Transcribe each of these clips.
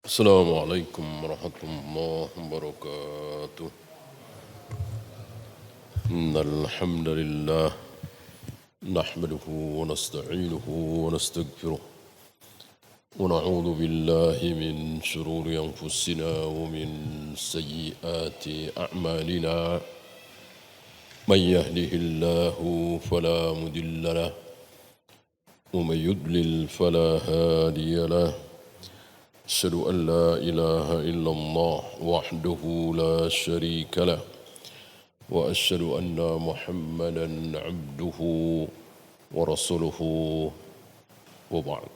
السلام عليكم ورحمة الله وبركاته. إن الحمد لله نحمده ونستعينه ونستغفره ونعوذ بالله من شرور أنفسنا ومن سيئات أعمالنا. من يهده الله فلا مضل له ومن يضلل فلا هادي له. أشهد أن لا إله إلا الله وحده لا شريك له وأشهد أن محمدا عبده ورسوله وبعد.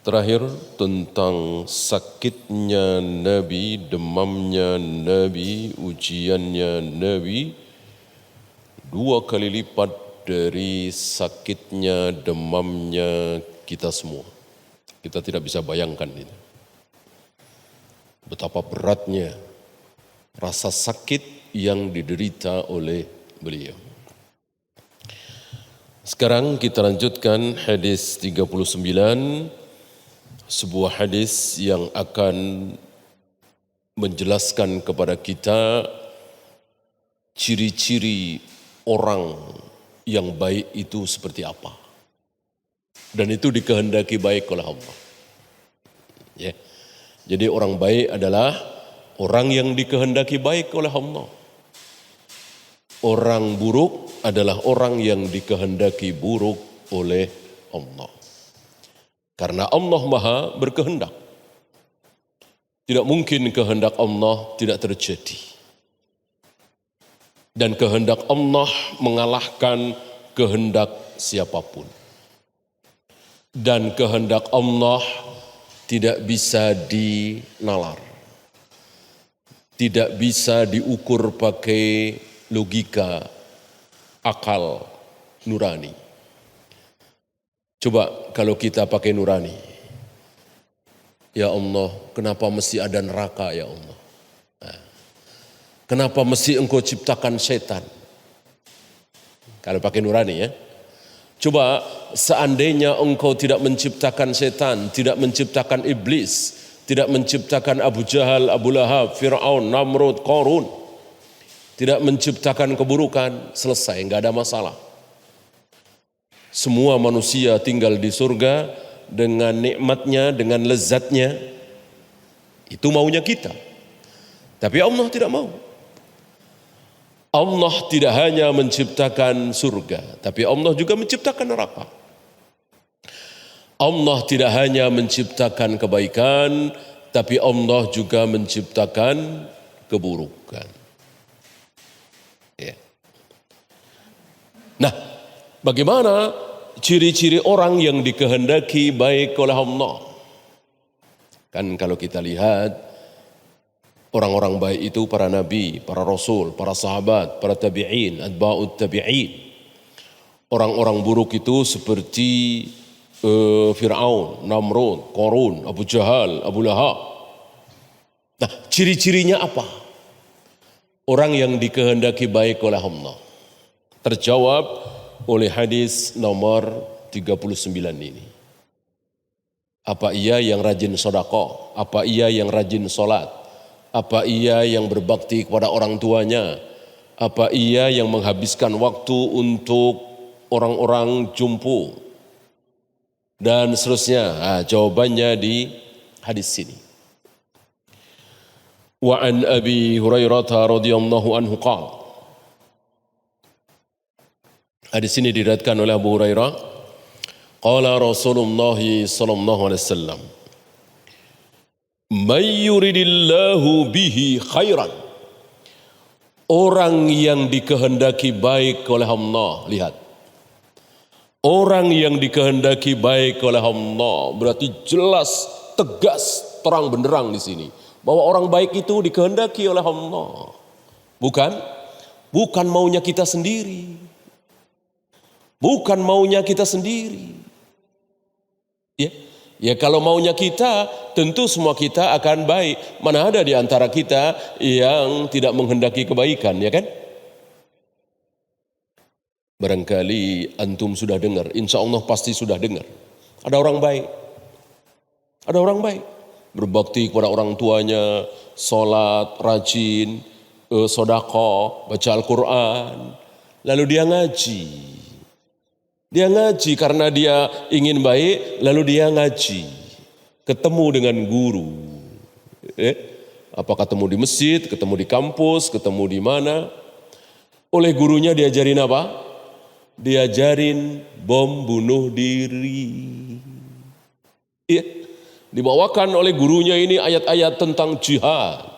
Terakhir tentang sakitnya Nabi, demamnya Nabi, ujiannya Nabi 2 kali lipat dari sakitnya, demamnya kita semua. Kita tidak bisa bayangkan ini. Betapa beratnya rasa sakit yang diderita oleh beliau. Sekarang kita lanjutkan hadis 39, sebuah hadis yang akan menjelaskan kepada kita ciri-ciri orang yang baik itu seperti apa. Dan itu dikehendaki baik oleh Allah. Ya. Jadi orang baik adalah orang yang dikehendaki baik oleh Allah. Orang buruk adalah orang yang dikehendaki buruk oleh Allah. Karena Allah Maha berkehendak. Tidak mungkin kehendak Allah tidak terjadi. Dan kehendak Allah mengalahkan kehendak siapapun. Dan kehendak Allah tidak bisa dinalar. Tidak bisa diukur pakai logika, akal, nurani. Coba kalau kita pakai nurani. Ya Allah, kenapa mesti ada neraka ya Allah? Kenapa mesti engkau ciptakan setan? Kalau pakai nurani ya. Coba seandainya engkau tidak menciptakan setan, tidak menciptakan iblis, tidak menciptakan Abu Jahal, Abu Lahab, Fir'aun, Namrud, Qarun, tidak menciptakan keburukan, selesai, enggak ada masalah. Semua manusia tinggal di surga dengan nikmatnya, dengan lezatnya. Itu maunya kita. Tapi Allah tidak mau. Allah tidak hanya menciptakan surga, tapi Allah juga menciptakan neraka. Allah tidak hanya menciptakan kebaikan, tapi Allah juga menciptakan keburukan. Ya. Nah, bagaimana ciri-ciri orang yang dikehendaki baik oleh Allah? Kan kalau kita lihat, orang-orang baik itu para nabi, para rasul, para sahabat, para tabi'in, atba'ut tabi'in. Orang-orang buruk itu seperti Fir'aun, Namrud, Qarun, Abu Jahal, Abu Lahab. Nah, ciri-cirinya apa? Orang yang dikehendaki baik oleh Allah. Terjawab oleh hadis nomor 39 ini. Apa ia yang rajin sedekah? Apa ia yang rajin salat? Apa ia yang berbakti kepada orang tuanya? Apa ia yang menghabiskan waktu untuk orang-orang jumpu? Dan seterusnya. Nah, jawabannya di hadis ini. Wa an Abi Hurairah radhiyallahu anhu qala. Hadis ini diriwayatkan oleh Abu Hurairah. Qala Rasulullah sallallahu alaihi wasallam. Man yuridillahu bihi khairan. Orang yang dikehendaki baik oleh Allah. Lihat. Orang yang dikehendaki baik oleh Allah. Berarti jelas, tegas, terang benderang di sini. Bahwa orang baik itu dikehendaki oleh Allah. Bukan? Bukan maunya kita sendiri. Bukan maunya kita sendiri. Ya. Ya kalau maunya kita, tentu semua kita akan baik. Mana ada di antara kita yang tidak menghendaki kebaikan, ya kan? Barangkali antum sudah dengar, insya Allah pasti sudah dengar. Ada orang baik, Ada orang baik, berbakti kepada orang tuanya, sholat, rajin, sodako, baca Al-Quran. Lalu dia ngaji. Dia ngaji karena dia ingin baik, lalu dia ngaji. Ketemu dengan guru. Apa ketemu di masjid, ketemu di kampus, ketemu di mana. Oleh gurunya diajarin apa? Diajarin bom bunuh diri. Iya. Dibawakan oleh gurunya ini ayat-ayat tentang jihad.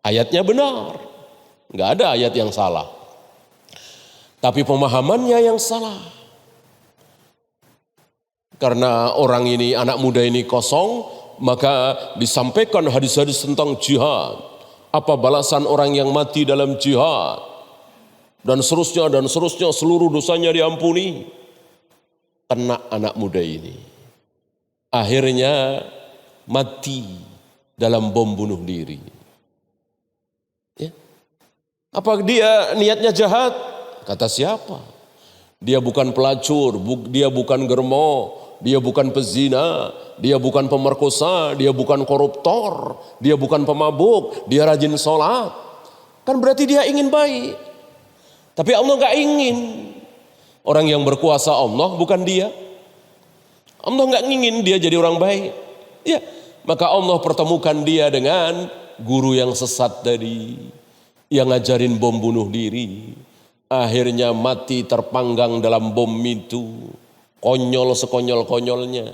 Ayatnya benar. Enggak ada ayat yang salah. Tapi pemahamannya yang salah. Karena orang ini, anak muda ini kosong, maka disampaikan hadis-hadis tentang jihad. Apa balasan orang yang mati dalam jihad? Dan seterusnya, seluruh dosanya diampuni. Kena anak muda ini. Akhirnya mati dalam bom bunuh diri. Ya. Apa dia niatnya jahat? Kata siapa? Dia bukan pelacur, dia bukan germo, dia bukan pezina, dia bukan pemerkosa, dia bukan koruptor, dia bukan pemabuk, dia rajin sholat. Kan berarti dia ingin baik. Tapi Allah gak ingin. Orang yang berkuasa Allah bukan dia. Allah nggak ingin dia jadi orang baik. Ya, maka Allah pertemukan dia dengan guru yang sesat tadi, yang ngajarin bom bunuh diri. Akhirnya mati terpanggang dalam bom itu, konyol sekonyol-konyolnya.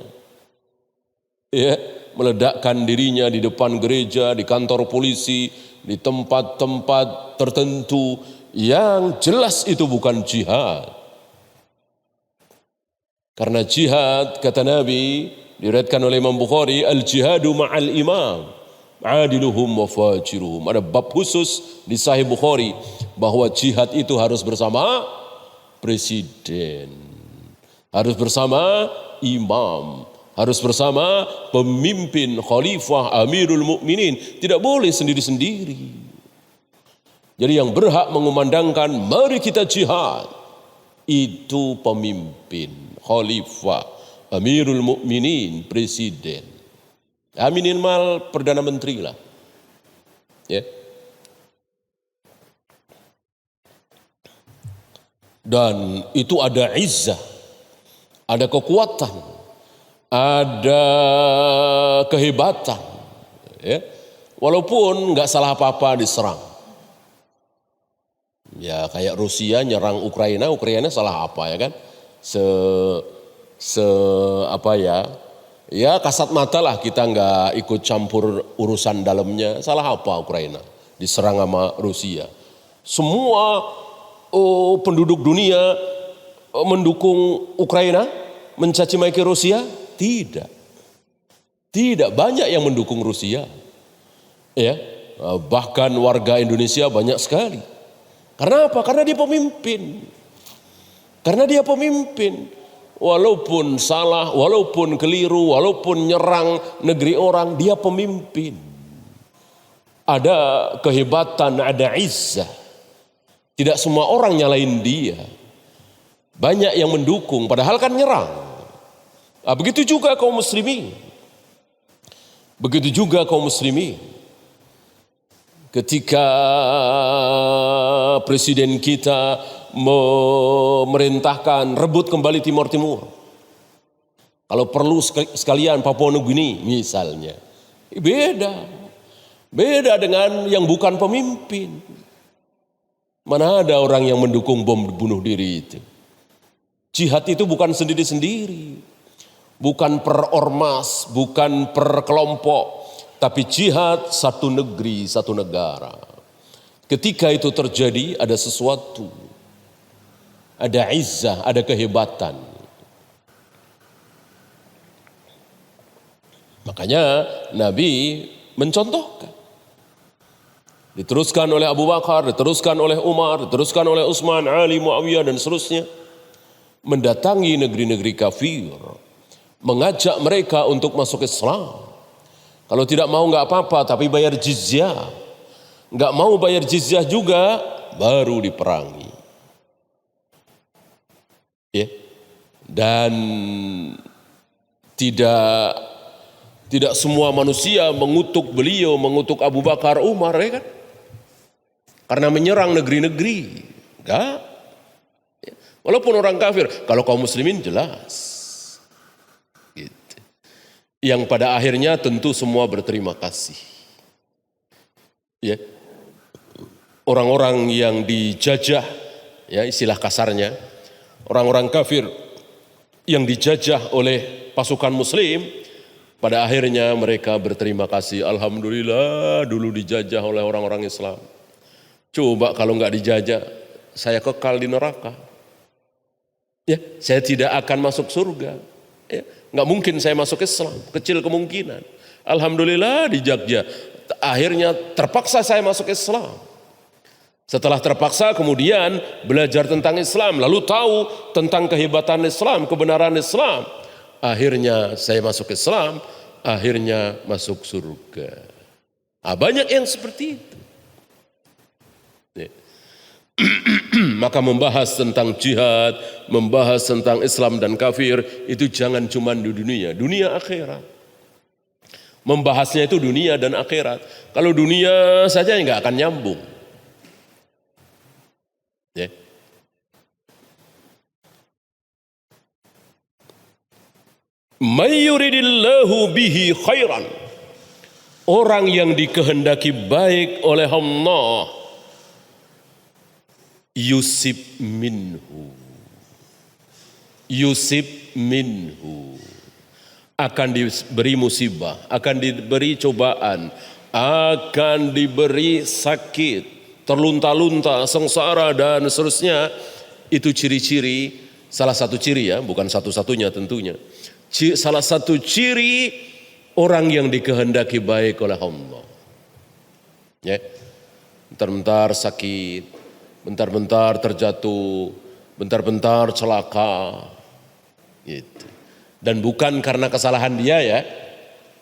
Ya, meledakkan dirinya di depan gereja, di kantor polisi, di tempat-tempat tertentu yang jelas itu bukan jihad. Karena jihad, kata Nabi, diriwayatkan oleh Imam Bukhari, al-jihadu ma'al imam, adiluhum wa fajiruhum. Ada bab khusus di Sahih Bukhari, bahwa jihad itu harus bersama presiden, harus bersama imam, harus bersama pemimpin, khalifah, amirul mukminin. Tidak boleh sendiri-sendiri. Jadi yang berhak mengumandangkan, mari kita jihad, itu pemimpin, khalifah, amirul mukminin, presiden. Minimal perdana menteri lah. Ya. Dan itu ada izzah, ada kekuatan, ada kehebatan. Ya. Walaupun nggak salah apa-apa diserang. Ya kayak Rusia nyerang Ukraina, Ukraina salah apa ya kan? Ya kasat mata lah, kita nggak ikut campur urusan dalamnya. Salah apa Ukraina diserang sama Rusia? Semua penduduk dunia mendukung Ukraina, mencaci maki Rusia? Tidak banyak yang mendukung Rusia. Ya, bahkan warga Indonesia banyak sekali. Karena apa? Karena dia pemimpin. Karena dia pemimpin. Walaupun salah, walaupun keliru, walaupun nyerang negeri orang, dia pemimpin. Ada kehebatan, ada izzah. Tidak semua orang nyalain dia. Banyak yang mendukung, padahal kan nyerang. Nah, begitu juga kaum muslimin. Begitu juga kaum muslimin. Ketika presiden kita memerintahkan rebut kembali Timur Timur. Kalau perlu sekalian Papua Nugini misalnya. Beda dengan yang bukan pemimpin. Mana ada orang yang mendukung bom bunuh diri itu. Jihad itu bukan sendiri-sendiri. Bukan per ormas, bukan per kelompok. Tapi jihad satu negeri, satu negara. Ketika itu terjadi ada sesuatu. Ada izzah, ada kehebatan. Makanya Nabi mencontohkan. Diteruskan oleh Abu Bakar, diteruskan oleh Umar, diteruskan oleh Utsman, Ali, Muawiyah dan seterusnya. Mendatangi negeri-negeri kafir. Mengajak mereka untuk masuk Islam. Kalau tidak mau nggak apa-apa, tapi bayar jizyah. Nggak mau bayar jizyah juga, baru diperangi. Ya. Dan tidak Tidak semua manusia mengutuk beliau, mengutuk Abu Bakar, Umar, ya kan? Karena menyerang negeri-negeri. Enggak. Walaupun orang kafir, kalau kaum muslimin jelas. Gitu. Yang pada akhirnya tentu semua berterima kasih. Ya. Orang-orang yang dijajah, ya istilah kasarnya, orang-orang kafir yang dijajah oleh pasukan muslim, pada akhirnya mereka berterima kasih. Alhamdulillah dulu dijajah oleh orang-orang Islam. Coba kalau nggak dijajah, saya kekal di neraka. Ya, saya tidak akan masuk surga. Ya, nggak mungkin saya masuk Islam, kecil kemungkinan. Alhamdulillah dijajah. Akhirnya terpaksa saya masuk Islam. Setelah terpaksa kemudian belajar tentang Islam, lalu tahu tentang kehebatan Islam, kebenaran Islam. Akhirnya saya masuk Islam, akhirnya masuk surga. Banyak yang seperti itu. Maka membahas tentang jihad, membahas tentang Islam dan kafir, itu jangan cuma di dunia akhirat. Membahasnya itu dunia dan akhirat. Kalau dunia saja nggak akan nyambung. Ya. May yuridillahu bihi khairan. Orang yang dikehendaki baik oleh Allah, yusib minhu. Yusib minhu. Akan diberi musibah, akan diberi cobaan, akan diberi sakit, terlunta-lunta, sengsara dan seterusnya. Itu ciri-ciri, salah satu ciri ya, bukan satu-satunya tentunya. Salah satu ciri orang yang dikehendaki baik oleh Allah. Ya. Bentar-bentar sakit, bentar-bentar terjatuh, bentar-bentar celaka. Gitu. Dan bukan karena kesalahan dia ya.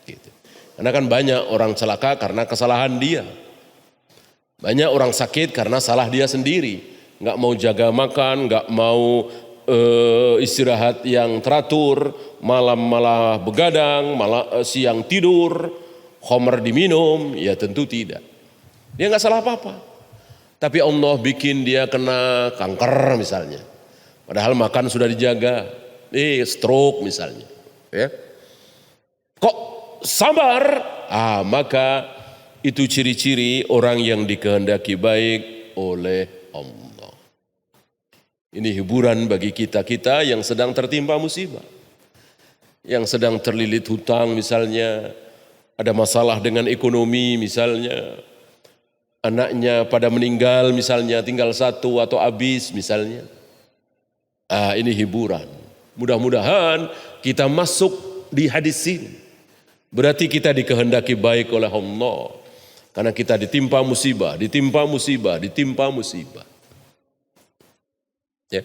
Gitu. Karena kan banyak orang celaka karena kesalahan dia. Banyak orang sakit karena salah dia sendiri. Nggak mau jaga makan, nggak mau istirahat yang teratur, malam malah begadang, malah siang tidur, khamr diminum, ya tentu tidak. Dia nggak salah apa-apa. Tapi Allah bikin dia kena kanker misalnya. Padahal makan sudah dijaga. Stroke misalnya. Ya. Kok sabar? Maka itu ciri-ciri orang yang dikehendaki baik oleh Allah. Ini hiburan bagi kita-kita yang sedang tertimpa musibah. Yang sedang terlilit hutang misalnya. Ada masalah dengan ekonomi misalnya. Anaknya pada meninggal misalnya, tinggal satu atau habis misalnya. Ini hiburan. Mudah-mudahan kita masuk di hadis ini. Berarti kita dikehendaki baik oleh Allah. Karena kita ditimpa musibah, ditimpa musibah, ditimpa musibah. Ya.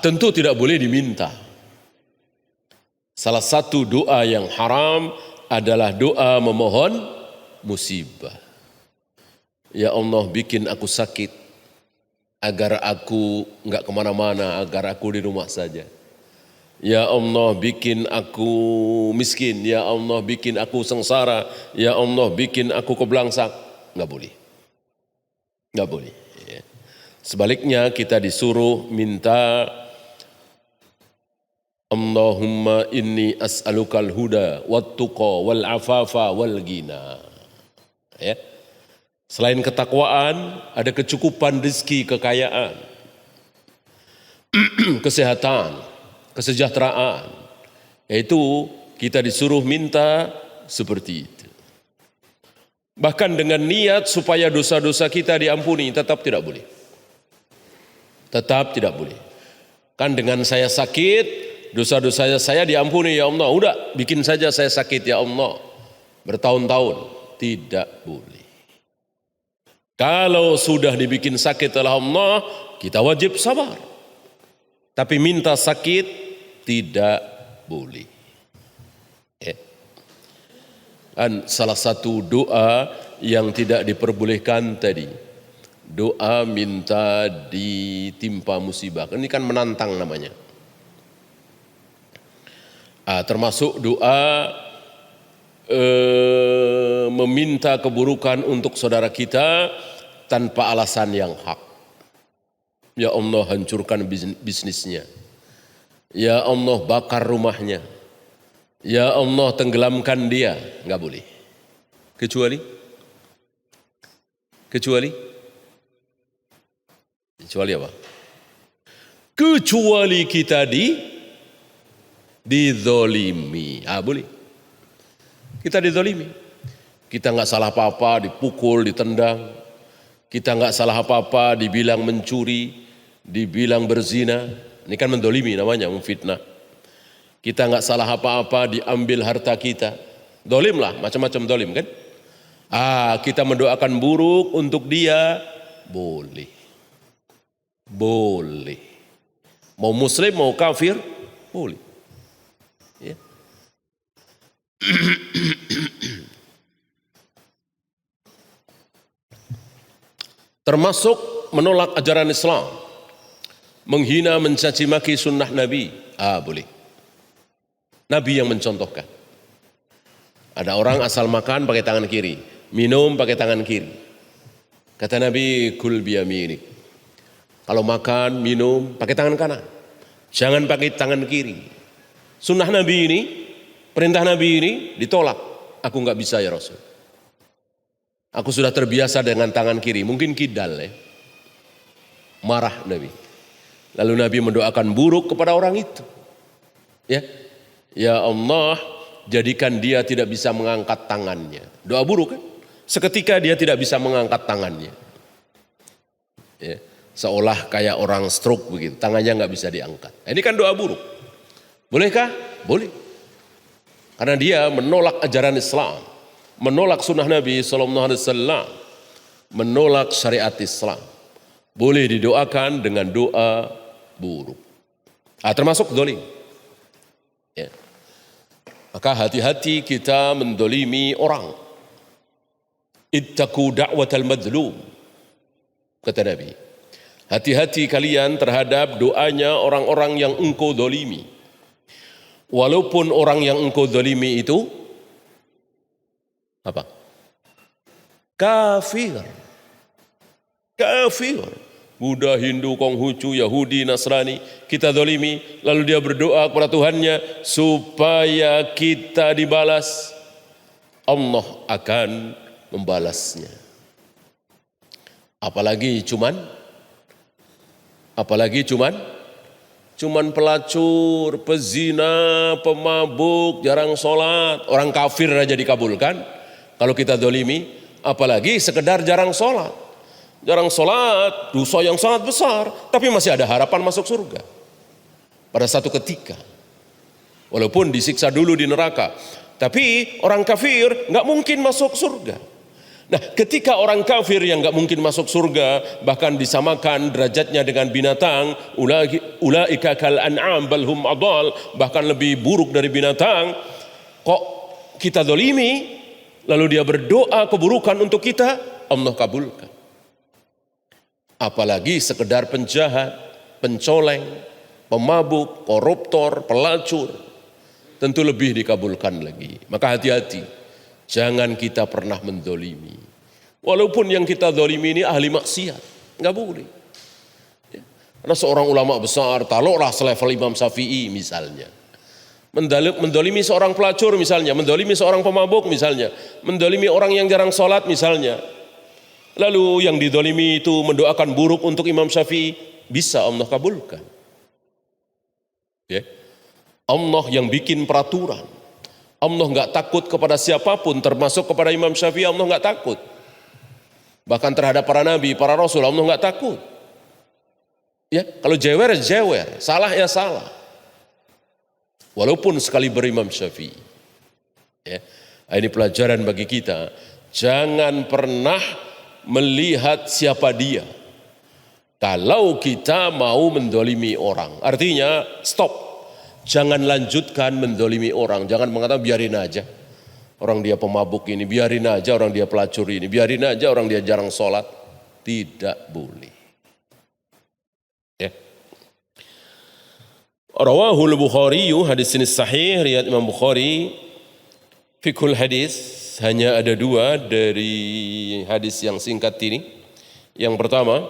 Tentu tidak boleh diminta. Salah satu doa yang haram adalah doa memohon musibah. Ya Allah, bikin aku sakit agar aku enggak kemana-mana, agar aku di rumah saja. Ya Allah, bikin aku miskin. Ya Allah, bikin aku sengsara. Ya Allah, bikin aku kebelangsak. Enggak boleh. Enggak boleh. Ya. Sebaliknya kita disuruh minta, Allahumma inni as'alukal huda wat-tuqa wal afafa wal ghina. Ya. Selain ketakwaan, ada kecukupan rezeki, kekayaan, kesehatan, kesejahteraan. Yaitu kita disuruh minta seperti itu. Bahkan dengan niat supaya dosa-dosa kita diampuni, tetap tidak boleh. Tetap tidak boleh. Kan dengan saya sakit, dosa-dosa saya diampuni ya Allah. Udah, bikin saja saya sakit ya Allah. Bertahun-tahun. Tidak boleh. Kalau sudah dibikin sakit oleh Allah, kita wajib sabar. Tapi minta sakit tidak boleh. Dan salah satu doa yang tidak diperbolehkan tadi, Doa minta ditimpa musibah. Ini kan menantang namanya. Termasuk doa meminta keburukan untuk saudara kita tanpa alasan yang hak. Ya Allah, hancurkan bisnisnya. Ya Allah, bakar rumahnya. Ya Allah, tenggelamkan dia. Enggak boleh. Kecuali apa? Kecuali kita dizolimi. Boleh. Kita dizolimi. Kita enggak salah apa-apa, dipukul, ditendang. Kita enggak salah apa-apa, dibilang mencuri, dibilang berzina. Ini kan mendolimi namanya, memfitnah. Kita enggak salah apa-apa, diambil harta kita. Dolim lah, macam-macam dolim kan. Kita mendoakan buruk untuk dia, boleh. Boleh. Mau muslim, mau kafir, boleh. Ya. Termasuk menolak ajaran Islam, menghina, mencaci maki sunnah Nabi, boleh. Nabi yang mencontohkan. Ada orang asal makan pakai tangan kiri, minum pakai tangan kiri. Kata Nabi, kul biyaminik. Kalau makan, minum pakai tangan kanan, jangan pakai tangan kiri. Sunnah Nabi ini, perintah Nabi ini ditolak. Aku enggak bisa ya Rasul. Aku sudah terbiasa dengan tangan kiri, mungkin kidal ya. Marah Nabi. Lalu Nabi mendoakan buruk kepada orang itu. Ya Allah, jadikan dia tidak bisa mengangkat tangannya. Doa buruk kan? Seketika dia tidak bisa mengangkat tangannya. Ya, seolah kayak orang stroke begitu, tangannya nggak bisa diangkat. Ini kan doa buruk. Bolehkah? Boleh. Karena dia menolak ajaran Islam, menolak sunnah Nabi SAW, menolak syariat Islam. Boleh didoakan dengan doa buruk. Termasuk dolim. Ya. Maka hati-hati kita mendolimi orang. Ittaqu da'watal madlum, kata Nabi. Hati-hati kalian terhadap doanya orang-orang yang engkau dolimi. Walaupun orang yang engkau dolimi itu apa? Kafir. Buddha, Hindu, Konghucu, Yahudi, Nasrani, kita dolimi, lalu dia berdoa kepada Tuhannya supaya kita dibalas. Allah akan membalasnya. Apalagi cuman pelacur, pezina, pemabuk, jarang sholat, orang kafir aja dikabulkan. Kalau kita dolimi, apalagi sekedar jarang sholat. Jarang sholat, dosa yang sangat besar, tapi masih ada harapan masuk surga. Pada satu ketika, walaupun disiksa dulu di neraka, tapi orang kafir nggak mungkin masuk surga. Nah, ketika orang kafir yang nggak mungkin masuk surga, bahkan disamakan derajatnya dengan binatang, ulaika kal an'am bal hum adall, bahkan lebih buruk dari binatang, kok kita dolimi, lalu dia berdoa keburukan untuk kita, Allah kabulkan. Apalagi sekedar penjahat, pencoleng, pemabuk, koruptor, pelacur, tentu lebih dikabulkan lagi. Maka hati-hati, jangan kita pernah mendolimi. Walaupun yang kita dolimi ini ahli maksiat, nggak boleh. Karena seorang ulama besar, taruhlah selevel Imam Syafi'i misalnya, mendolimi seorang pelacur misalnya, mendolimi seorang pemabuk misalnya, mendolimi orang yang jarang sholat misalnya. Lalu yang didolimi itu mendoakan buruk untuk Imam Syafi'i, bisa Allah kabulkan. Ya. Allah yang bikin peraturan. Allah nggak takut kepada siapapun, termasuk kepada Imam Syafi'i. Allah nggak takut. Bahkan terhadap para nabi, para rasul, Allah nggak takut. Ya, kalau jewer, salah ya salah. Walaupun sekali berimam Syafi'i. Ya. Ini pelajaran bagi kita. Jangan pernah melihat siapa dia. Kalau kita mau mendolimi orang, artinya stop. Jangan lanjutkan mendolimi orang. Jangan mengatakan biarin aja. Orang dia pemabuk ini, biarin aja orang dia pelacur ini, biarin aja orang dia jarang sholat. Tidak boleh. Ya. Rawahul Bukhari, hadis ini sahih, riwayat Imam Bukhari. Fiqhul hadis, hanya ada 2 dari hadis yang singkat ini. Yang pertama,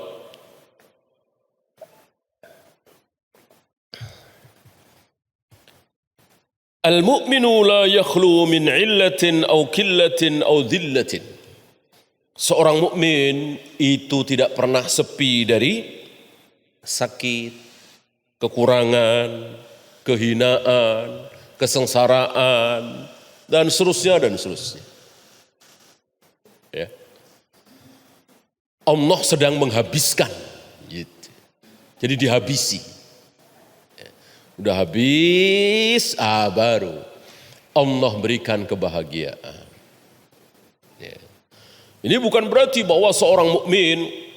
al-mu'minu la yakhlu min illatin aw killatin aw dhillatin. Seorang mukmin itu tidak pernah sepi dari sakit, kekurangan, kehinaan, kesengsaraan, dan seterusnya dan seterusnya. Ya. Allah sedang menghabiskan, gitu. Jadi dihabisi. Ya. Udah habis, baru Allah berikan kebahagiaan. Ya. Ini bukan berarti bahwa seorang mukmin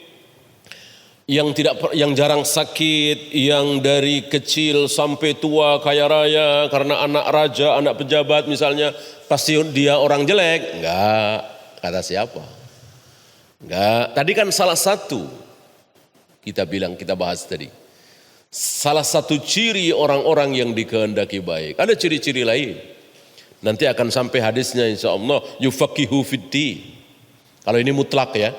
yang jarang sakit, yang dari kecil sampai tua kaya raya karena anak raja, anak pejabat misalnya, pasti dia orang jelek. Enggak, kata siapa? Enggak, tadi kan salah satu kita bahas tadi. Salah satu ciri orang-orang yang dikehendaki baik. Ada ciri-ciri lain. Nanti akan sampai hadisnya insyaallah, yufaqihu fiddin. Kalau ini mutlak ya.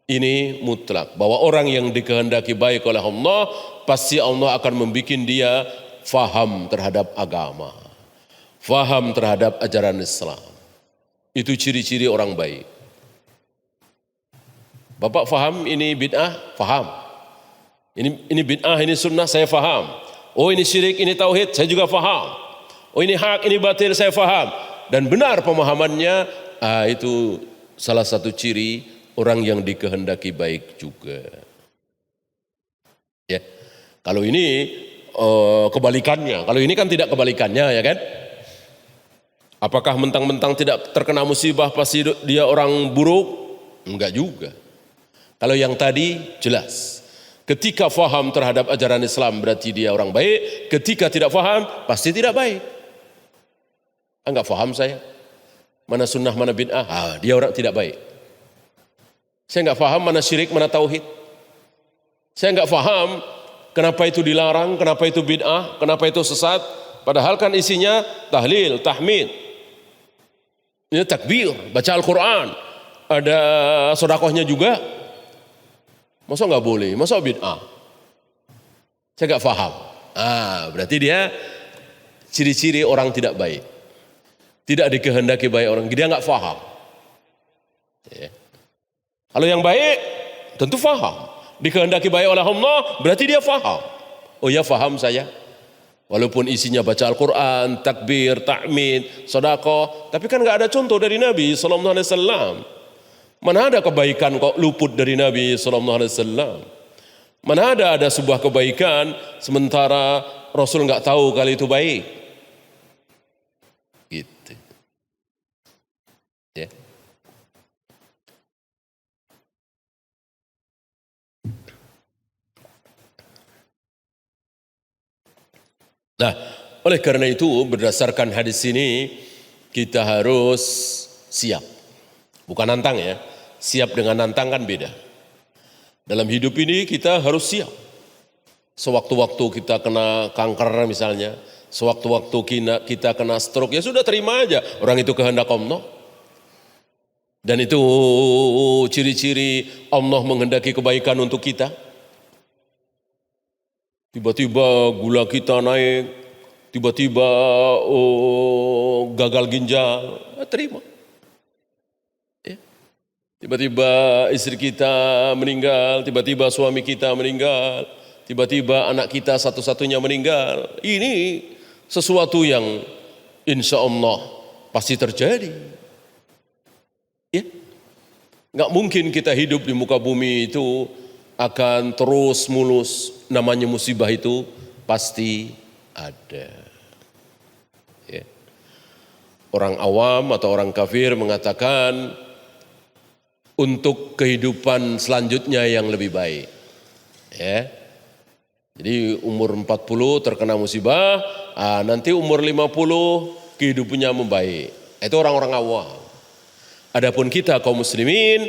Ini mutlak, bahwa orang yang dikehendaki baik oleh Allah, pasti Allah akan membuat dia faham terhadap agama, faham terhadap ajaran Islam. Itu ciri-ciri orang baik. Bapak faham ini bid'ah? Faham. Ini bid'ah, ini sunnah, saya faham. Oh ini syirik, ini tauhid, saya juga faham. Oh ini hak, ini batil, saya faham. Dan benar pemahamannya, itu salah satu ciri orang yang dikehendaki baik juga. Ya. Kalau ini kebalikannya. Kalau ini kan tidak kebalikannya, ya kan? Apakah mentang-mentang tidak terkena musibah pasti dia orang buruk? Enggak juga. Kalau yang tadi jelas. Ketika faham terhadap ajaran Islam berarti dia orang baik. Ketika tidak faham pasti tidak baik. Enggak faham saya. Mana sunnah, mana bid'ah. Dia orang tidak baik. Saya enggak faham mana syirik, mana tauhid. Saya enggak faham kenapa itu dilarang, kenapa itu bid'ah, kenapa itu sesat. Padahal kan isinya tahlil, tahmid. Ini takbir, baca Al-Quran. Ada sedekahnya juga. Masa enggak boleh, masa bid'ah. Saya enggak faham. Berarti dia ciri-ciri orang tidak baik. Tidak dikehendaki baik orang, dia enggak faham. Ya. Kalau yang baik tentu faham. Dikehendaki baik oleh Allah berarti dia faham. Oh ya faham saya. Walaupun isinya baca Al-Quran, takbir, tahmid, sedekah, tapi kan enggak ada contoh dari Nabi sallallahu alaihi wasallam. Mana ada kebaikan kok luput dari Nabi sallallahu alaihi wasallam? Mana ada sebuah kebaikan sementara Rasul enggak tahu kalau itu baik. Gitu. Ya. Nah, oleh karena itu berdasarkan hadis ini kita harus siap. Bukan nantang ya. Siap dengan nantang kan beda. Dalam hidup ini kita harus siap. Sewaktu-waktu kita kena kanker misalnya, sewaktu-waktu kita kena stroke, ya sudah terima aja. Orang itu kehendak Allah. Dan itu ciri-ciri Allah menghendaki kebaikan untuk kita. Tiba-tiba gula kita naik, tiba-tiba gagal ginjal, terima. Ya. Tiba-tiba istri kita meninggal, tiba-tiba suami kita meninggal, tiba-tiba anak kita satu-satunya meninggal. Ini sesuatu yang insya Allah pasti terjadi. Ya. Nggak mungkin kita hidup di muka bumi itu akan terus mulus, namanya musibah itu pasti ada. Ya. Orang awam atau orang kafir mengatakan untuk kehidupan selanjutnya yang lebih baik. Ya. Jadi umur 40 terkena musibah, nanti umur 50 kehidupannya membaik. Itu orang-orang awam. Adapun kita kaum muslimin,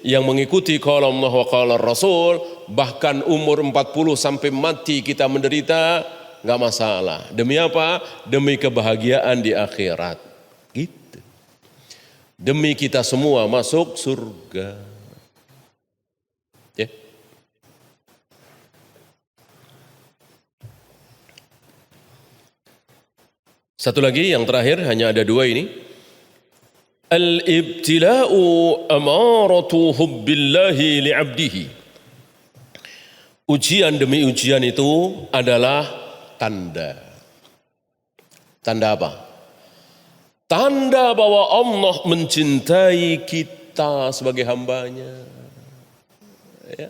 yang mengikuti qala Allah wa qala Rasul, bahkan umur 40 sampai mati kita menderita, nggak masalah. Demi apa? Demi kebahagiaan di akhirat. Gitu. Demi kita semua masuk surga. Ya. Satu lagi yang terakhir, hanya ada dua ini. Al-ibtila'u amaratu hubbillahi li'abdihi. Ujian demi ujian itu adalah tanda. Tanda apa? Tanda bahwa Allah mencintai kita sebagai hambanya. Ya.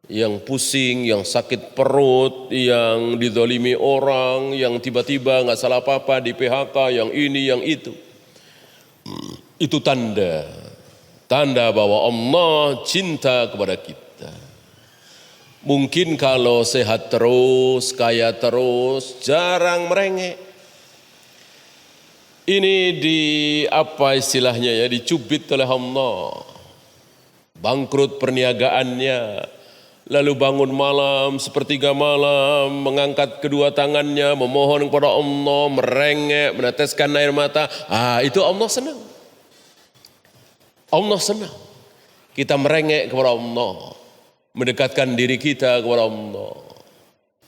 Yang pusing, yang sakit perut, yang dizalimi orang, yang tiba-tiba nggak salah apa-apa di PHK, yang ini, yang itu. Itu tanda. Tanda bahwa Allah cinta kepada kita. Mungkin kalau sehat terus, kaya terus, jarang merengek. Ini apa istilahnya ya, dicubit oleh Allah. Bangkrut perniagaannya. Lalu bangun malam, sepertiga malam, mengangkat kedua tangannya, memohon kepada Allah, merengek, meneteskan air mata. Itu Allah senang. Allah senang. Kita merengek kepada Allah, mendekatkan diri kita kepada Allah.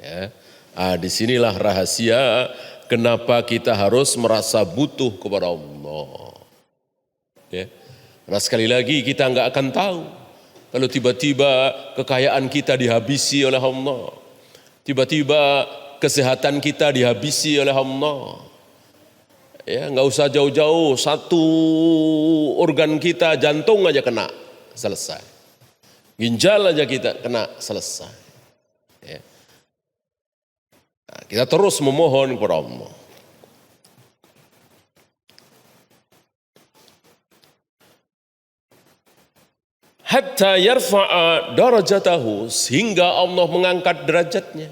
Ya. Disinilah rahasia kenapa kita harus merasa butuh kepada Allah. Ya. Karena sekali lagi kita nggak akan tahu. Kalau tiba-tiba kekayaan kita dihabisi oleh Allah, tiba-tiba kesehatan kita dihabisi oleh Allah, ya nggak usah jauh-jauh, satu organ kita, jantung aja kena, selesai. Ginjal aja kita kena, selesai. Ya. Kita terus memohon kepada Allah. Hatta yarfa'a darajatahu, sehingga Allah mengangkat derajatnya.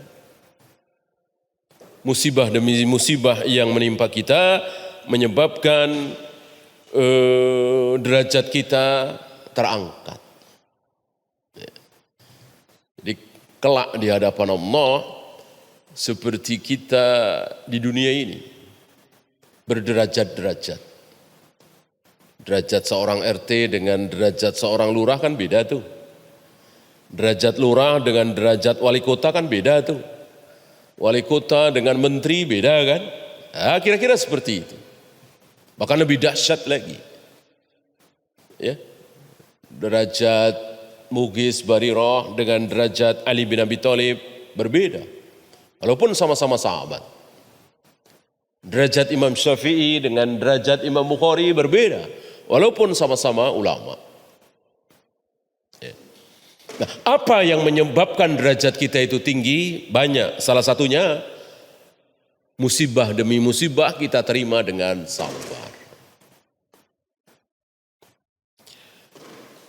Musibah demi musibah yang menimpa kita menyebabkan derajat kita terangkat. Jadi kelak di hadapan Allah seperti kita di dunia ini berderajat-derajat. Derajat seorang RT dengan derajat seorang lurah kan beda tuh. Derajat lurah dengan derajat wali kota kan beda tuh. Wali kota dengan menteri beda kan. Kira-kira seperti itu. Bahkan lebih dahsyat lagi. Ya. Derajat Mughis Barirah dengan derajat Ali bin Abi Thalib berbeda. Walaupun sama-sama sahabat. Derajat Imam Syafi'i dengan derajat Imam Bukhari berbeda. Walaupun sama-sama ulama. Nah, apa yang menyebabkan derajat kita itu tinggi? Banyak. Salah satunya musibah demi musibah kita terima dengan sabar.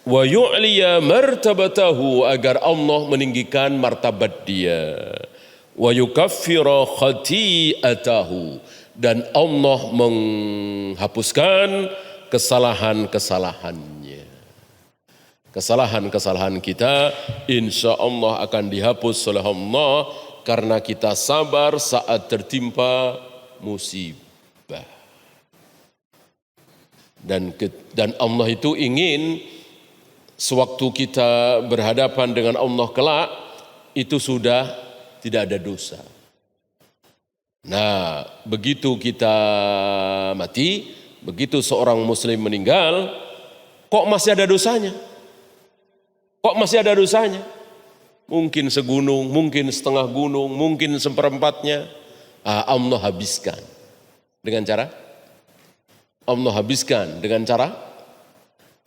Wa yu'liya martabatahu, agar Allah meninggikan martabat dia. Wa yukaffira khati'atahu, dan Allah menghapuskan kesalahan-kesalahannya. Kesalahan-kesalahan kita insya Allah akan dihapus oleh Allah karena kita sabar saat tertimpa musibah. Dan Allah itu ingin sewaktu kita berhadapan dengan Allah kelak itu sudah tidak ada dosa. Nah, begitu kita mati, begitu seorang muslim meninggal, kok masih ada dosanya? Kok masih ada dosanya? Mungkin segunung, mungkin setengah gunung, mungkin seperempatnya. Allah habiskan. Dengan cara? Allah habiskan dengan cara?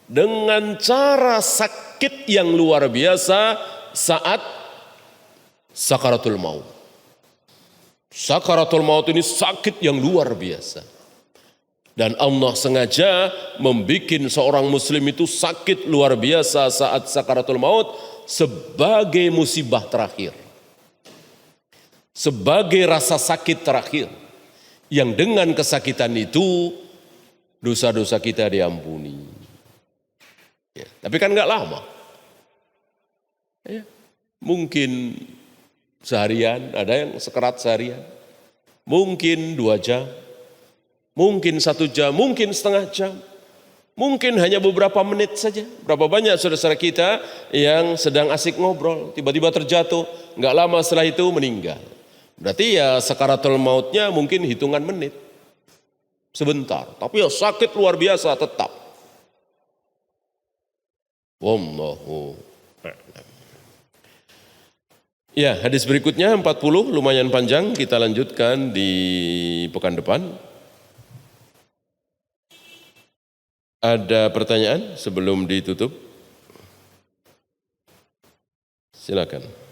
Dengan cara sakit yang luar biasa saat sakaratul maut. Sakaratul maut ini sakit yang luar biasa. Dan Allah sengaja membuat seorang muslim itu sakit luar biasa saat sakaratul maut sebagai musibah terakhir. Sebagai rasa sakit terakhir. Yang dengan kesakitan itu dosa-dosa kita diampuni. Ya, tapi kan nggak lama. Ya, mungkin seharian, ada yang sekerat seharian. Mungkin 2 jam, mungkin 1 jam, mungkin setengah jam. Mungkin hanya beberapa menit saja. Berapa banyak saudara-saudara kita yang sedang asik ngobrol, tiba-tiba terjatuh, nggak lama setelah itu meninggal. Berarti ya sakaratul mautnya mungkin hitungan menit. Sebentar, tapi ya sakit luar biasa tetap. Wallahu a'lam. Ya, hadis berikutnya 40 lumayan panjang, kita lanjutkan di pekan depan. Ada pertanyaan sebelum ditutup? Silakan.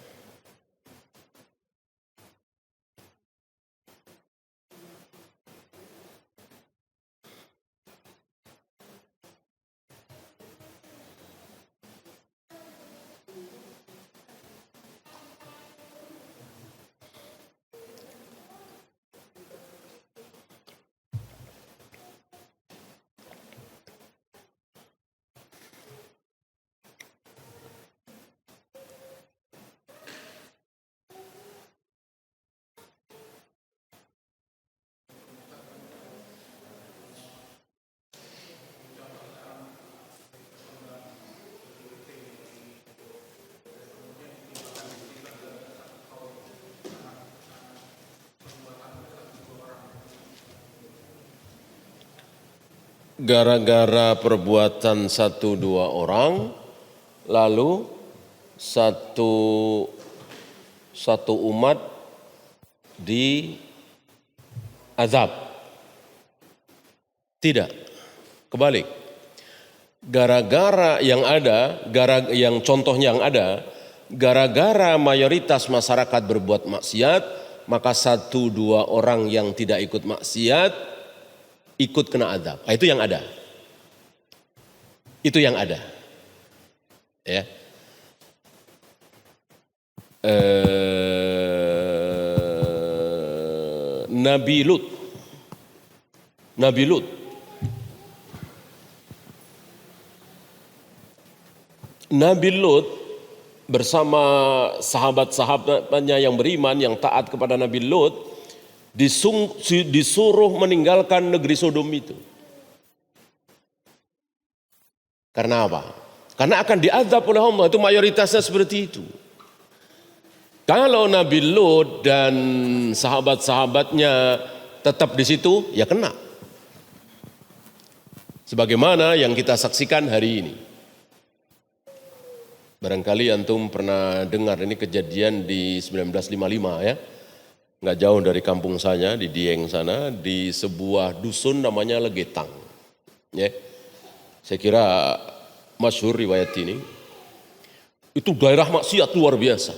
Gara-gara perbuatan 1-2 orang, lalu satu umat di azab. Tidak, kebalik. Gara-gara yang ada, yang contohnya yang ada, gara-gara mayoritas masyarakat berbuat maksiat, maka 1-2 orang yang tidak ikut maksiat ikut kena azab. Itu yang ada. Itu yang ada. Ya. Nabi Lut. Nabi Lut. Nabi Lut bersama sahabat-sahabatnya yang beriman, yang taat kepada Nabi Lut, disuruh meninggalkan negeri Sodom itu. Karena apa? Karena akan diazab oleh Allah, itu mayoritasnya seperti itu. Kalau Nabi Lut dan sahabat-sahabatnya tetap di situ, ya kena. Sebagaimana yang kita saksikan hari ini. Barangkali antum pernah dengar ini kejadian di 1955 ya. Nggak jauh dari kampung saya, di Dieng sana, di sebuah dusun namanya Legetang. Ya. Saya kira masyhur riwayat ini. Itu daerah maksiat luar biasa.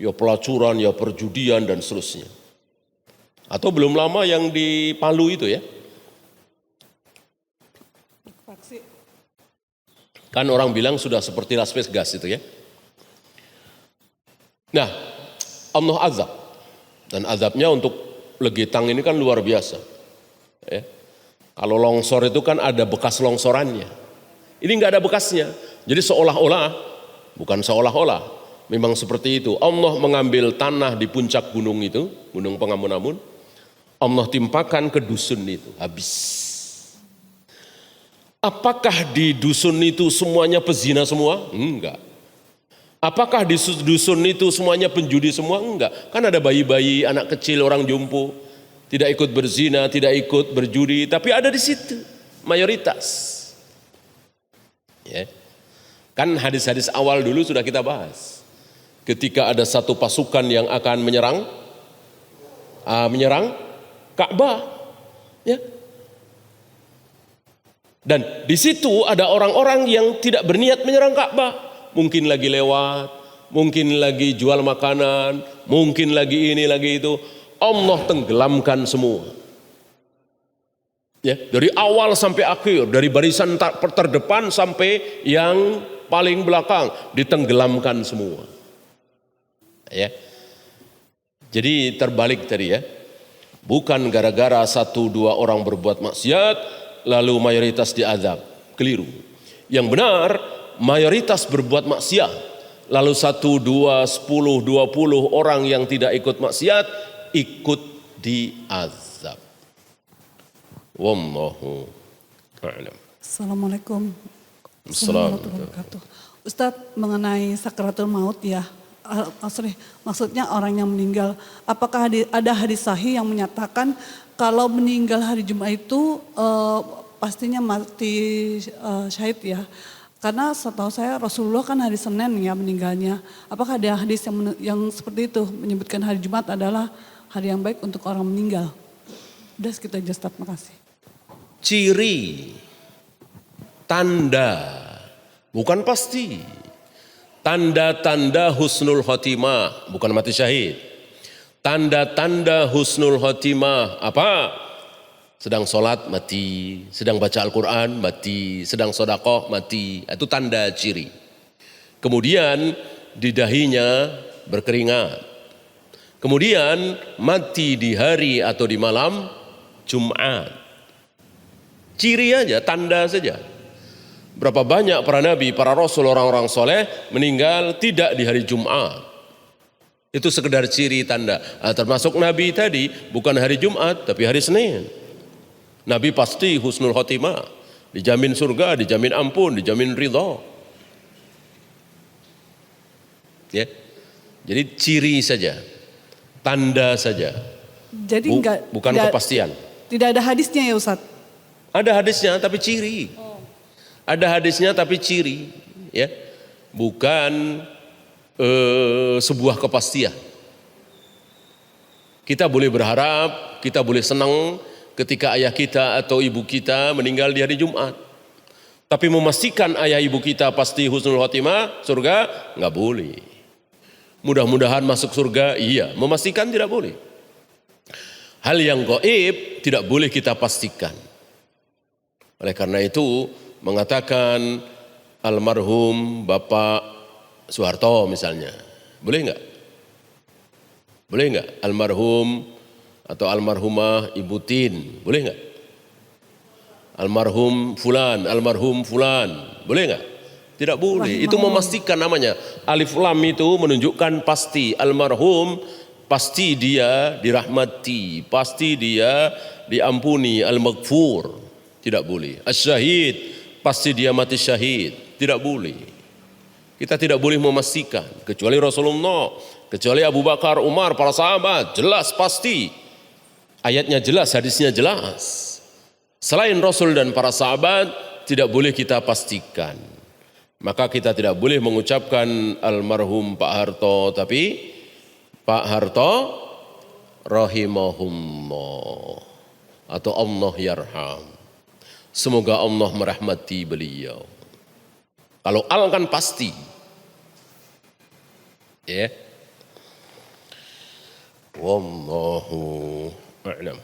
Ya pelacuran, ya perjudian dan seterusnya. Atau belum lama yang di Palu itu ya. Kan orang bilang sudah seperti Las Vegas itu ya. Nah, Allah azab. Dan azabnya untuk Legetang ini kan luar biasa. Ya. Kalau longsor itu kan ada bekas longsorannya. Ini nggak ada bekasnya. Jadi seolah-olah, bukan seolah-olah, memang seperti itu. Allah mengambil tanah di puncak gunung itu, gunung Pengamun-amun. Allah timpakan ke dusun itu, habis. Apakah di dusun itu semuanya pezina semua? Enggak. Apakah di dusun itu semuanya penjudi semua? Enggak. Kan ada bayi-bayi, anak kecil, orang jompo. Tidak ikut berzina, tidak ikut berjudi. Tapi ada di situ. Mayoritas. Ya. Kan hadis-hadis awal dulu sudah kita bahas. Ketika ada satu pasukan yang akan menyerang Ka'bah. Ya. Dan di situ ada orang-orang yang tidak berniat menyerang Ka'bah. Mungkin lagi lewat, mungkin lagi jual makanan, mungkin lagi ini, lagi itu. Allah tenggelamkan semua. Ya, dari awal sampai akhir, dari barisan terdepan sampai yang paling belakang, ditenggelamkan semua. Ya. Jadi terbalik tadi ya. Bukan gara-gara 1-2 orang berbuat maksiat, lalu mayoritas diazab. Keliru. Yang benar mayoritas berbuat maksiat. Lalu 1, 2, 10, 20 orang yang tidak ikut maksiat ikut diazab. Wallahu a'lam. Assalamualaikum warahmatullahi wabarakatuh. Ustadz, mengenai sakaratul maut ya, maksudnya orang yang meninggal, apakah ada hadis sahih yang menyatakan kalau meninggal hari Jumat itu pastinya mati syahid ya? Karena setahu saya Rasulullah kan hari Senin ya meninggalnya. Apakah ada hadis yang seperti itu menyebutkan hari Jumat adalah hari yang baik untuk orang meninggal? Udah segitu aja, Ustaz, makasih. Ciri, tanda, bukan pasti. Tanda-tanda husnul khotimah, bukan mati syahid. Tanda-tanda husnul khotimah apa? Sedang sholat mati, sedang baca Al-Quran mati, sedang sodakoh mati. Itu tanda ciri. Kemudian di dahinya berkeringat. Kemudian mati di hari atau di malam Jumat. Ciri aja, tanda saja. Berapa banyak para nabi, para rasul, orang-orang soleh meninggal tidak di hari Jumat. Itu sekedar ciri tanda. Termasuk nabi tadi bukan hari Jumat tapi hari Senin. Nabi pasti husnul khotimah, dijamin surga, dijamin ampun, dijamin ridha. Ya. Jadi ciri saja, tanda saja. Jadi bukan kepastian. Tidak ada hadisnya ya Ustaz? Ada hadisnya tapi ciri. Ada hadisnya tapi ciri, ya. Bukan sebuah kepastian. Kita boleh berharap, kita boleh senang ketika ayah kita atau ibu kita meninggal di hari Jumat. Tapi memastikan ayah ibu kita pasti husnul khotimah, surga, nggak boleh. Mudah-mudahan masuk surga, iya. Memastikan tidak boleh. Hal yang gaib tidak boleh kita pastikan. Oleh karena itu mengatakan almarhum Bapak Soeharto misalnya, boleh enggak? Boleh enggak? Almarhum atau almarhumah Ibu Tin, boleh enggak? Almarhum fulan, boleh enggak? Tidak boleh. Itu memastikan namanya. Alif lam itu menunjukkan pasti. Almarhum pasti dia dirahmati, pasti dia diampuni, al-maghfur. Tidak boleh. As-syahid pasti dia mati syahid. Tidak boleh. Kita tidak boleh memastikan. Kecuali Rasulullah, kecuali Abu Bakar, Umar, para sahabat. Jelas pasti. Ayatnya jelas, hadisnya jelas. Selain Rasul dan para sahabat, tidak boleh kita pastikan. Maka kita tidak boleh mengucapkan almarhum Pak Harto, tapi Pak Harto rahimahullah atau Allah yarham. Semoga Allah merahmati beliau. Kalau al kan pasti. Ya. Wallahu a'lam.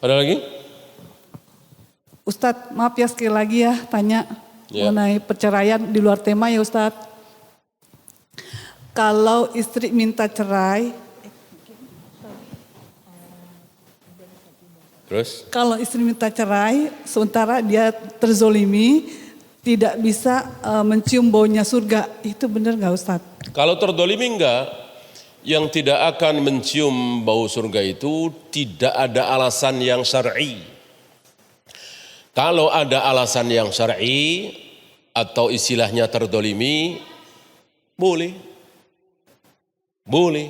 Ada lagi? Ustadz, maaf ya sekali lagi ya tanya mengenai perceraian di luar tema ya Ustadz. Kalau istri minta cerai, terus? Kalau istri minta cerai, sementara dia terzolimi, tidak bisa mencium baunya surga, itu benar nggak Ustadz? Kalau terzolimi enggak. Yang tidak akan mencium bau surga itu tidak ada alasan yang syar'i. Kalau ada alasan yang syar'i atau istilahnya terdolimi, boleh. Boleh.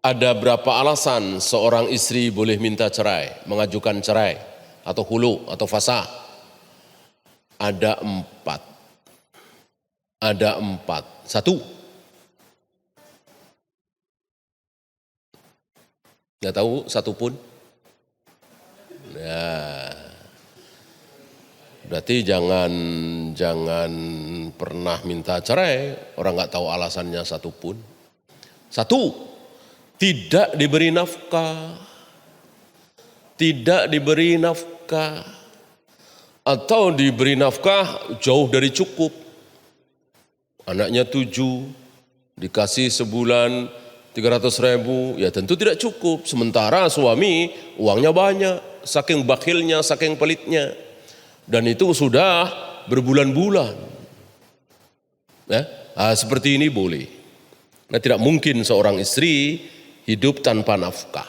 Ada berapa alasan seorang istri boleh minta cerai, mengajukan cerai, atau hulu, atau fasa? Ada 4. Ada 4. 1. Nggak tahu satu pun? Ya, berarti jangan pernah minta cerai. Orang nggak tahu alasannya satu pun. 1, tidak diberi nafkah, tidak diberi nafkah, atau diberi nafkah jauh dari cukup. Anaknya 7, dikasih sebulan 300.000, ya tentu tidak cukup. Sementara suami uangnya banyak, saking bakhilnya, saking pelitnya. Dan itu sudah berbulan-bulan. Ya, seperti ini boleh. Nah, tidak mungkin seorang istri hidup tanpa nafkah.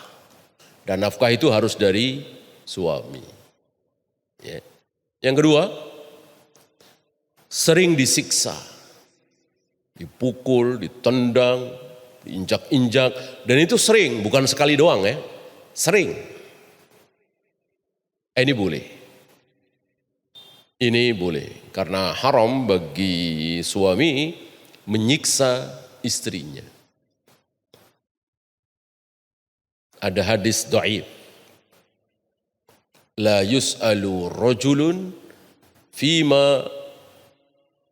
Dan nafkah itu harus dari suami. Ya. Yang kedua, sering disiksa. Dipukul, ditendang, diinjak-injak. Dan itu sering, bukan sekali doang ya. Sering. Ini boleh. Ini boleh. Karena haram bagi suami menyiksa istrinya. Ada hadis dhaif. La yus'alu rajulun fima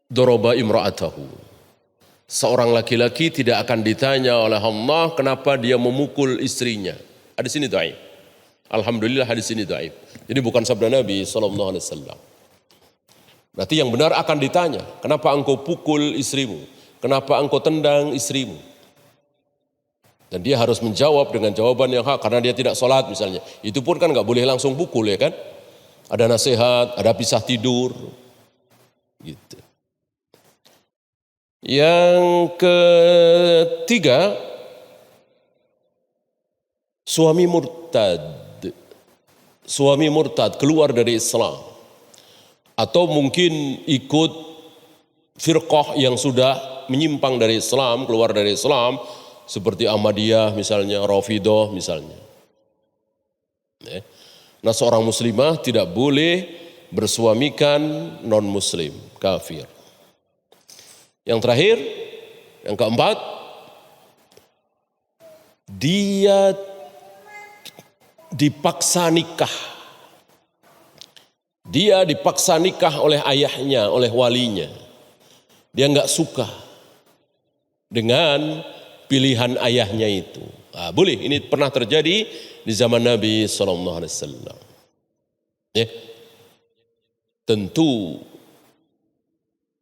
daraba imra'atahu. Seorang laki-laki tidak akan ditanya oleh Allah kenapa dia memukul istrinya. Hadis ini dhaif. Alhamdulillah hadis ini dhaif. Jadi bukan sabda Nabi SAW. Berarti yang benar akan ditanya, kenapa engkau pukul istrimu? Kenapa engkau tendang istrimu? Dan dia harus menjawab dengan jawaban yang hak karena dia tidak sholat misalnya. Itu pun kan nggak boleh langsung pukul ya kan? Ada nasihat, ada pisah tidur, gitu. Yang ketiga, suami murtad. Suami murtad keluar dari Islam. Atau mungkin ikut firqah yang sudah menyimpang dari Islam, keluar dari Islam, seperti Ahmadiyah misalnya, Rafidah misalnya. Nah, seorang muslimah tidak boleh bersuamikan non-muslim, kafir. Yang terakhir, yang keempat, dia dipaksa nikah. Dia dipaksa nikah oleh ayahnya, oleh walinya. Dia enggak suka dengan pilihan ayahnya itu. Boleh, ini pernah terjadi di zaman Nabi SAW. Ya. Tentu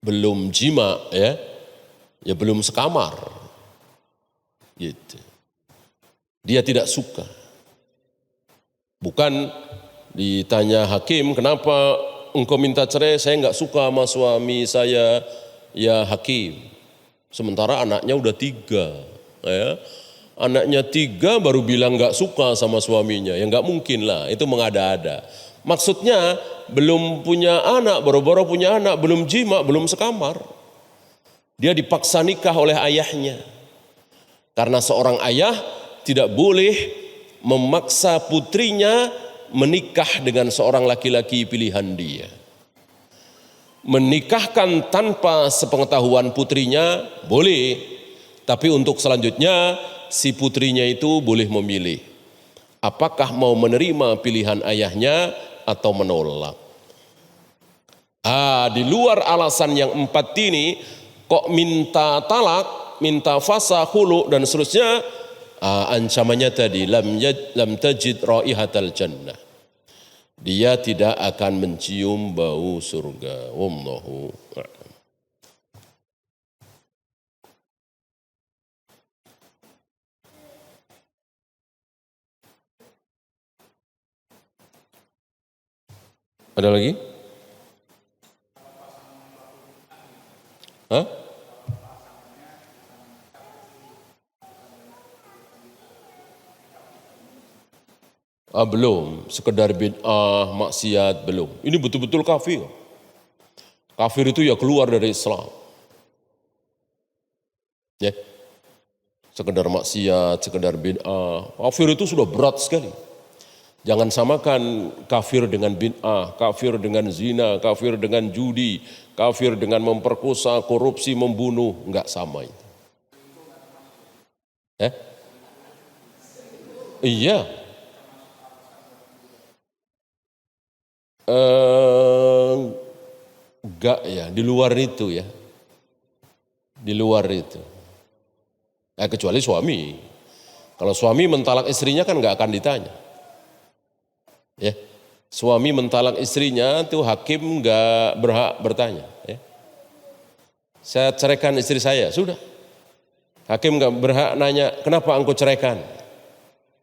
belum jima ya belum sekamar. Gitu. Dia tidak suka. Bukan ditanya hakim, kenapa engkau minta cerai? Saya enggak suka sama suami saya, ya hakim. Sementara anaknya udah 3, ya. Anaknya 3 baru bilang enggak suka sama suaminya, ya enggak mungkin lah, itu mengada-ada. Maksudnya belum punya anak, baru-baru punya anak, belum jima, belum sekamar. Dia dipaksa nikah oleh ayahnya. Karena seorang ayah tidak boleh memaksa putrinya menikah dengan seorang laki-laki pilihan dia. Menikahkan tanpa sepengetahuan putrinya boleh, tapi untuk selanjutnya si putrinya itu boleh memilih apakah mau menerima pilihan ayahnya atau menolak. Di luar alasan yang 4 ini kok minta talak, minta fasa, khulu dan seterusnya, ancamannya tadi lam tajid raihatal jannah. Dia tidak akan mencium bau surga. Wallahu a'lam. Ada lagi? Hah? Belum, sekedar bid'ah, maksiat, belum. Ini betul-betul kafir. Kafir itu ya keluar dari Islam. Ya. Sekedar maksiat, sekedar bid'ah. Kafir itu sudah berat sekali. Jangan samakan kafir dengan bid'ah, kafir dengan zina, kafir dengan judi, kafir dengan memperkosa, korupsi, membunuh. Enggak sama itu. Iya. Enggak ya, di luar itu ya. Di luar itu. Kecuali suami. Kalau suami mentalak istrinya kan nggak akan ditanya. Ya, suami mentalak istrinya itu hakim nggak berhak bertanya. Ya. Saya ceraikan istri saya, sudah. Hakim nggak berhak nanya kenapa engkau ceraikan.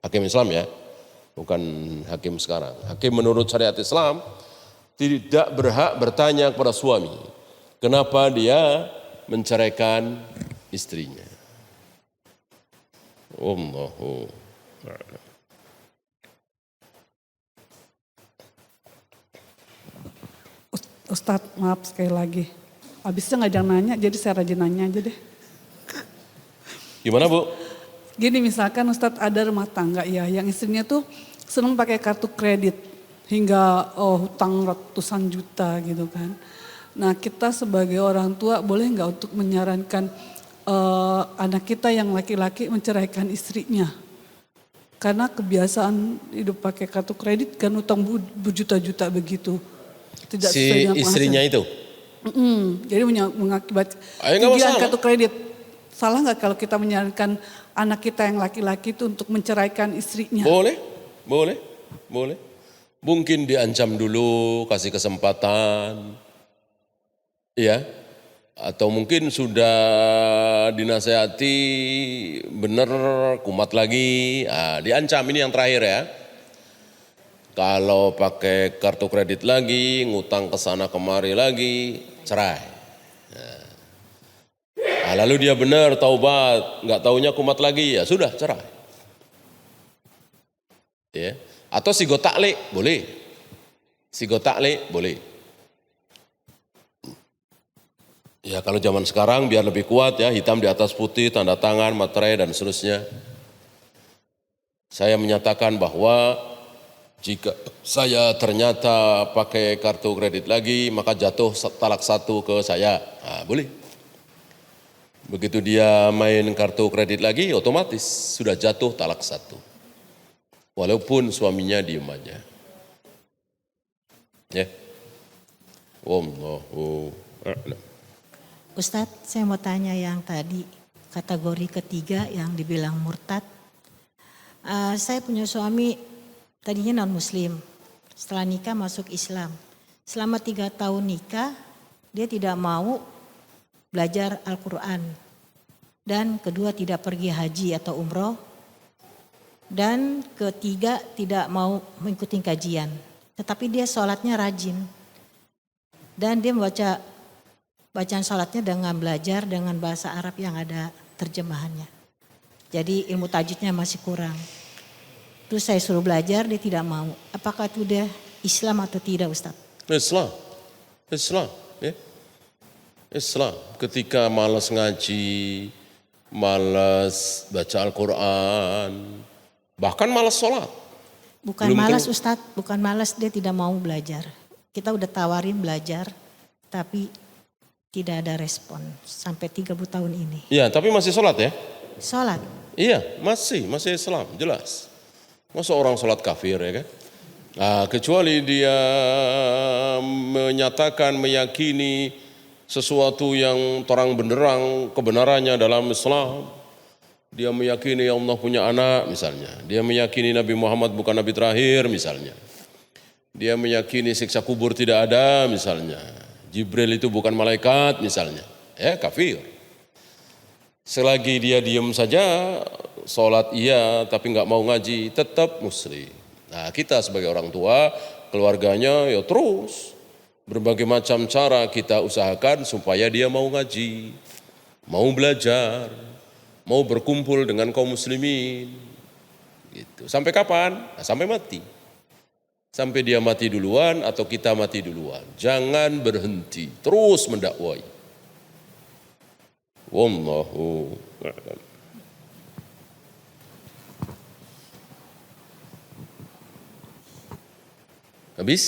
Hakim Islam ya, bukan hakim sekarang. Hakim menurut syariat Islam tidak berhak bertanya kepada suami kenapa dia menceraikan istrinya. Allahu a'lam. Ustadz, maaf sekali lagi. Habisnya nggak ada yang nanya, jadi saya rajin nanya aja deh. Gimana Bu? Gini misalkan Ustadz ada rumah tangga ya, yang istrinya tuh seneng pakai kartu kredit hingga hutang ratusan juta gitu kan. Nah kita sebagai orang tua boleh nggak untuk menyarankan anak kita yang laki-laki menceraikan istrinya? Karena kebiasaan hidup pakai kartu kredit kan utang berjuta-juta begitu. Tidak Si sesuai dengan istrinya penghasilan. itu? Jadi mengakibat Nggak kerugian masalah. kartu kredit. Salah nggak kalau kita menyarankan anak kita yang laki-laki itu untuk menceraikan istrinya? Boleh, boleh, boleh. Mungkin diancam dulu, kasih kesempatan. Ya, atau mungkin sudah dinasehati bener kumat lagi, diancam ini yang terakhir ya. Kalau pakai kartu kredit lagi, ngutang ke sana kemari lagi, cerai. Nah, lalu dia benar taubat, nggak taunya kumat lagi, ya sudah cerai. Ya, atau sigo taklik boleh, sigo taklik boleh. Ya kalau zaman sekarang biar lebih kuat ya, hitam di atas putih, tanda tangan, materai dan seterusnya. Saya menyatakan bahwa jika saya ternyata pakai kartu kredit lagi, maka jatuh talak 1 ke saya. Nah, boleh. Begitu dia main kartu kredit lagi, otomatis sudah jatuh talak 1. Walaupun suaminya diem aja. Ya. Wallahu a'lam. Ustadz, saya mau tanya yang tadi, kategori ketiga yang dibilang murtad. Saya punya suami tadinya non-muslim, setelah nikah masuk Islam. Selama 3 tahun nikah, dia tidak mau belajar Al-Quran. Dan kedua tidak pergi haji atau umroh. Dan ketiga tidak mau mengikuti kajian. Tetapi dia sholatnya rajin. Dan dia membaca bacaan sholatnya dengan belajar dengan bahasa Arab yang ada terjemahannya. Jadi ilmu tajwidnya masih kurang. Terus saya suruh belajar, dia tidak mau. Apakah itu dia Islam atau tidak Ustaz? Islam, ya. Islam. Ketika malas ngaji, malas baca Al-Quran, bahkan malas sholat. Bukan malas Ustaz, bukan malas, dia tidak mau belajar. Kita udah tawarin belajar, tapi tidak ada respon sampai 30 tahun ini. Iya, tapi masih sholat ya? Sholat. Iya, masih Islam, jelas. Masa orang sholat kafir ya kan? Nah, kecuali dia menyatakan, meyakini sesuatu yang terang benderang kebenarannya dalam Islam. Dia meyakini Allah punya anak misalnya. Dia meyakini Nabi Muhammad bukan Nabi terakhir misalnya. Dia meyakini siksa kubur tidak ada misalnya. Jibril itu bukan malaikat misalnya. Ya kafir. Selagi dia diam saja, sholat iya tapi nggak mau ngaji, tetap muslim. Nah kita sebagai orang tua, keluarganya ya terus berbagai macam cara kita usahakan supaya dia mau ngaji, mau belajar, mau berkumpul dengan kaum muslimin. Gitu. Sampai kapan? Nah, sampai mati. Sampai dia mati duluan atau kita mati duluan. Jangan berhenti, terus mendakwai. Wallahu a'lam. Habis?